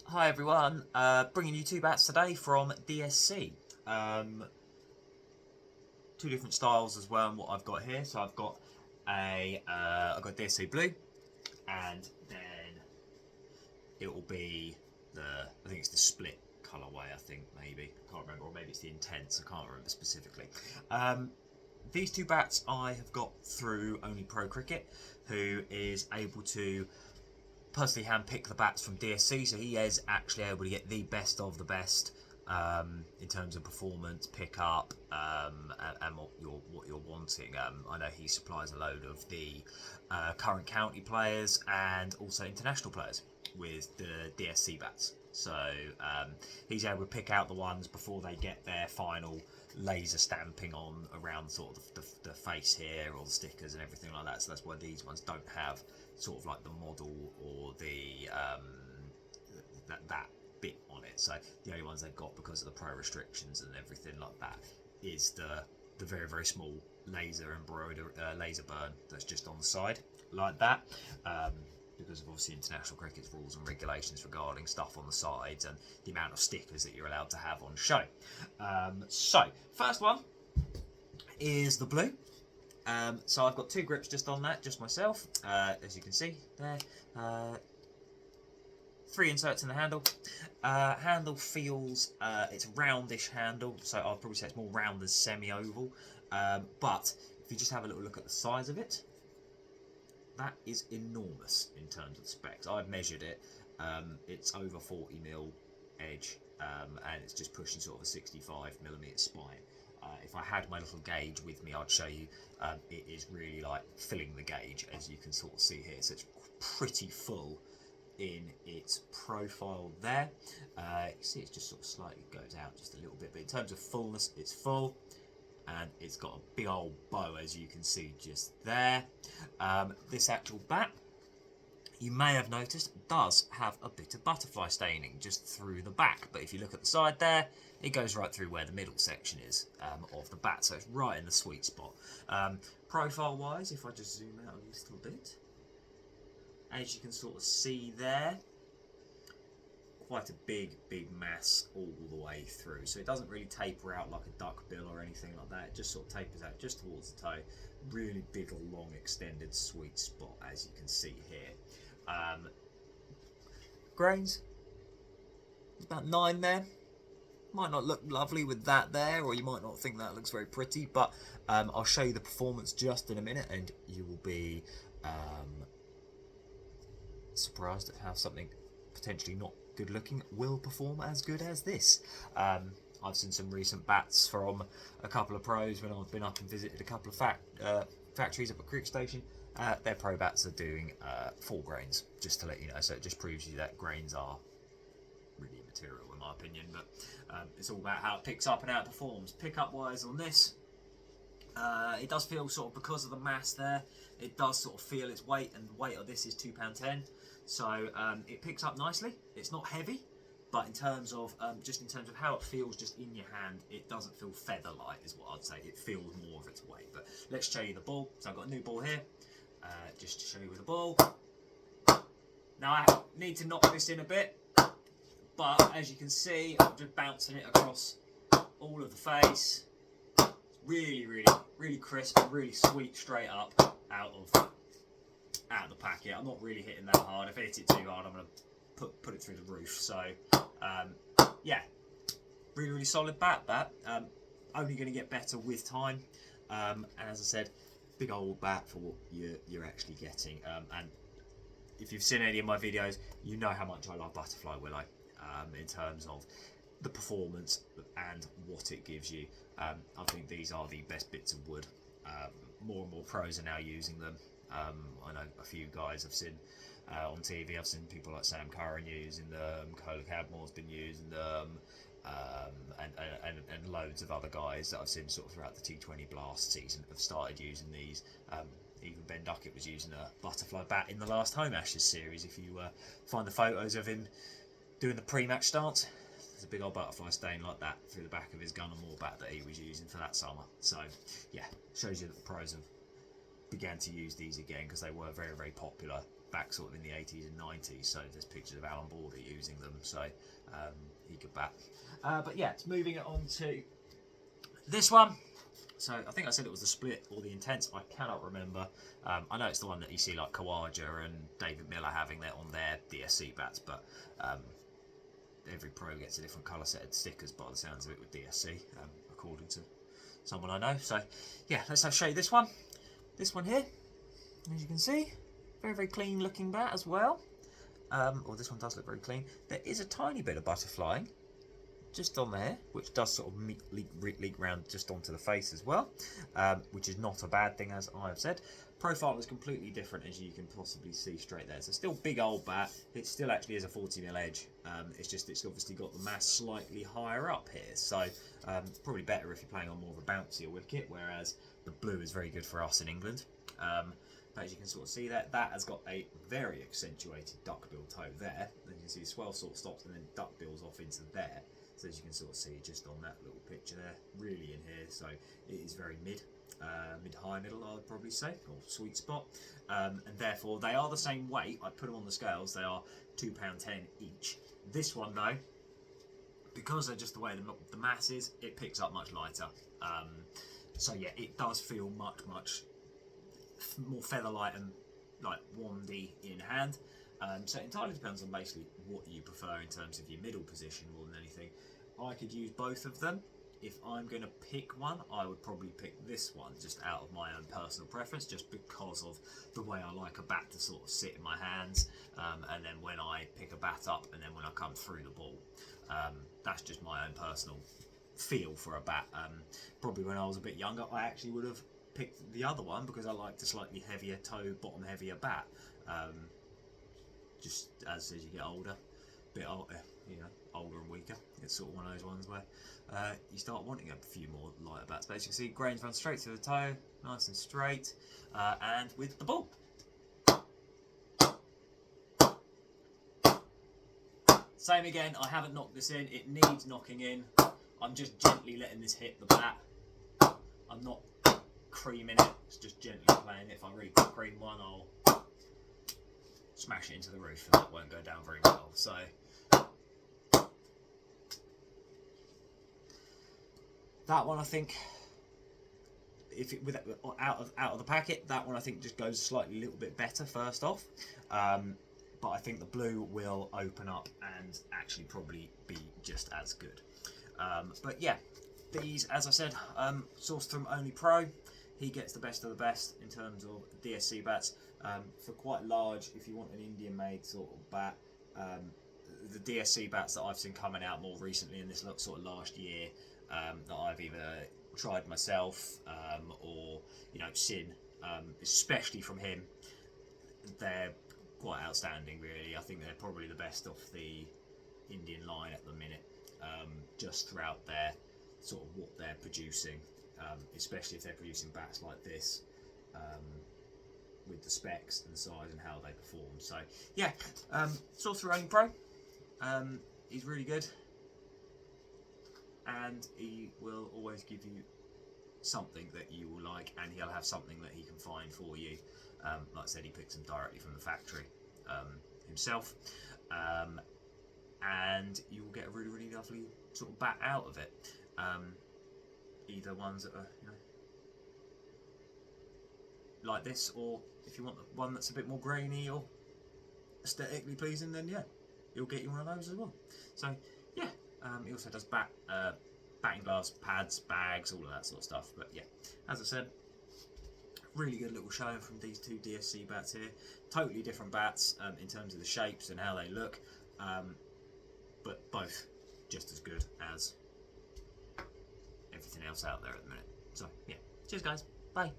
Hi everyone, bringing you two bats today from DSC. Two different styles as well in what I've got here. So I've got I've got DSC blue, and then it will be I think it's the split colourway. I think maybe I can't remember, or maybe it's the intense. I can't remember specifically. These two bats I have got through Only Pro Cricket, who is able to personally handpick the bats from DSC, so he is actually able to get the best of the best in terms of performance, pickup, and what you're wanting. I know he supplies a load of the current county players and also international players with the DSC bats. So he's able to pick out the ones before they get their final laser stamping on around sort of the face here, or the stickers and everything like that. So that's why these ones don't have sort of like the model or the that bit on it. So the only ones they've got, because of the pro restrictions and everything like that, is the very, very small laser laser burn that's just on the side like that. Because of obviously international cricket's rules and regulations regarding stuff on the sides and the amount of stickers that you're allowed to have on show. So first one is the blue. So I've got two grips just on that, just myself, as you can see there. Three inserts in the handle. Handle feels, it's a roundish handle, so I'll probably say it's more round than semi-oval. But if you just have a little look at the size of it, that is enormous in terms of specs. I've measured it. It's over 40mm edge, and it's just pushing sort of a 65mm spine. If I had my little gauge with me, I'd show you. It is really like filling the gauge, as you can sort of see here. So it's pretty full in its profile there. You can see it's just sort of slightly goes out just a little bit, but in terms of fullness, it's full. And it's got a big old bow, as you can see just there. This actual bat, you may have noticed, does have a bit of butterfly staining just through the back. But if you look at the side there, it goes right through where the middle section is of the bat. So it's right in the sweet spot. Profile-wise, if I just zoom out a little bit, as you can sort of see there, quite a big mass all the way through, so it doesn't really taper out like a duck bill or anything like that. It just sort of tapers out just towards the toe. Really big, long, extended sweet spot, as you can see here. Grains, about 9 there. Might not look lovely with that there, or you might not think that looks very pretty, but I'll show you the performance just in a minute, and you will be surprised at how something potentially not good looking will perform as good as this. I've seen some recent bats from a couple of pros when I've been up and visited a couple of factories up at Cricket Station. Their pro bats are doing 4 grains, just to let you know. So it just proves you that grains are really immaterial in my opinion, but it's all about how it picks up and how it performs. Pickup wise on this, it does feel sort of, because of the mass there, it does sort of feel its weight, and the weight of this is £2.10. So it picks up nicely. It's not heavy, but in terms of how it feels just in your hand, it doesn't feel feather light, is what I'd say. It feels more of its weight. But let's show you the ball. So I've got a new ball here, just to show you with the ball. Now I need to knock this in a bit, but as you can see, I'm just bouncing it across all of the face. It's really crisp and really sweet straight up out of the packet. I'm not really hitting that hard. If I hit it too hard, I'm going to put it through the roof. So yeah, really solid bat. That only going to get better with time. And as I said, big old bat for what you're actually getting. And if you've seen any of my videos, you know how much I love Butterfly Willow in terms of the performance and what it gives you. I think these are the best bits of wood. More and more pros are now using them. I know a few guys I've seen on TV. I've seen people like Sam Curran using them, Cola Cadmore's been using them, and loads of other guys that I've seen sort of throughout the T20 Blast season have started using these. Even Ben Duckett was using a butterfly bat in the last Home Ashes series. If you find the photos of him doing the pre-match stance, there's a big old butterfly stain like that through the back of his gun and more bat that he was using for that summer. So yeah, shows you that the pros have began to use these again, because they were very popular back sort of in the 80s and 90s, so there's pictures of Alan Border using them, so he could bat. But yeah, it's moving it on to this one. So I think I said it was the Split or the Intense. I cannot remember. I know it's the one that you see like Kawaja and David Miller having that on their DSC bats, but every pro gets a different colour set of stickers by the sounds of it with DSC, according to someone I know. So yeah, let's show you this one. This one here, as you can see, very clean looking bat as well. Or this one does look very clean. There is a tiny bit of butterflying just on there, which does sort of leak round just onto the face as well, which is not a bad thing, as I've said. Profile is completely different, as you can possibly see straight there. So still big old bat. It still actually is a 40mm edge. It's just it's obviously got the mass slightly higher up here. So probably better if you're playing on more of a bouncier wicket, whereas the blue is very good for us in England. But as you can sort of see that has got a very accentuated duckbill toe there. And you can see the swell sort of stops and then duckbills off into there. So as you can sort of see just on that little picture there, really in here. So it is very mid-high middle, I would probably say, or sweet spot. And therefore they are the same weight. I put them on the scales. They are £2.10 each. This one though, because they're just the way the mass is, it picks up much lighter. So yeah, it does feel much more feather-light and like wandy in hand. So it entirely depends on basically what you prefer in terms of your middle position more than anything. I could use both of them. If I'm going to pick one, I would probably pick this one just out of my own personal preference, just because of the way I like a bat to sort of sit in my hands, and then when I pick a bat up and then when I come through the ball. That's just my own personal feel for a bat. Probably when I was a bit younger, I actually would have picked the other one because I liked a slightly heavier toe, bottom heavier bat. Just as you get older, a bit older, older and weaker, it's sort of one of those ones where you start wanting a few more lighter bats. But as you can see, grains run straight through the toe, nice and straight, and with the ball. Same again, I haven't knocked this in, it needs knocking in. I'm just gently letting this hit the bat. I'm not creaming it, it's just gently playing it. If I really cream one, I'll smash it into the roof and that won't go down very well. So that one, I think, if it with out of the packet, that one I think just goes slightly a little bit better first off. But I think the blue will open up and actually probably be just as good. But yeah, these, as I said, sourced from Only Pro. He gets the best of the best in terms of DSC bats. For quite large, if you want an Indian-made sort of bat, the DSC bats that I've seen coming out more recently in this sort of last year, that I've either tried myself or seen, especially from him, they're quite outstanding really. I think they're probably the best off the Indian line at the minute, just throughout their sort of what they're producing, especially if they're producing bats like this, with the specs and size and how they perform. So yeah, sourced through Only Pro. He's really good, and he will always give you something that you will like, and he'll have something that he can find for you. Like I said, he picks them directly from the factory himself, and you will get a really lovely sort of bat out of it. Either ones that are like this, or if you want one that's a bit more grainy or aesthetically pleasing, then yeah, he'll get you one of those as well. So yeah, he also does batting gloves, pads, bags, all of that sort of stuff. But yeah, as I said, really good little showing from these two DSC bats here. Totally different bats in terms of the shapes and how they look, but both just as good as everything else out there at the minute. So yeah, cheers guys, bye.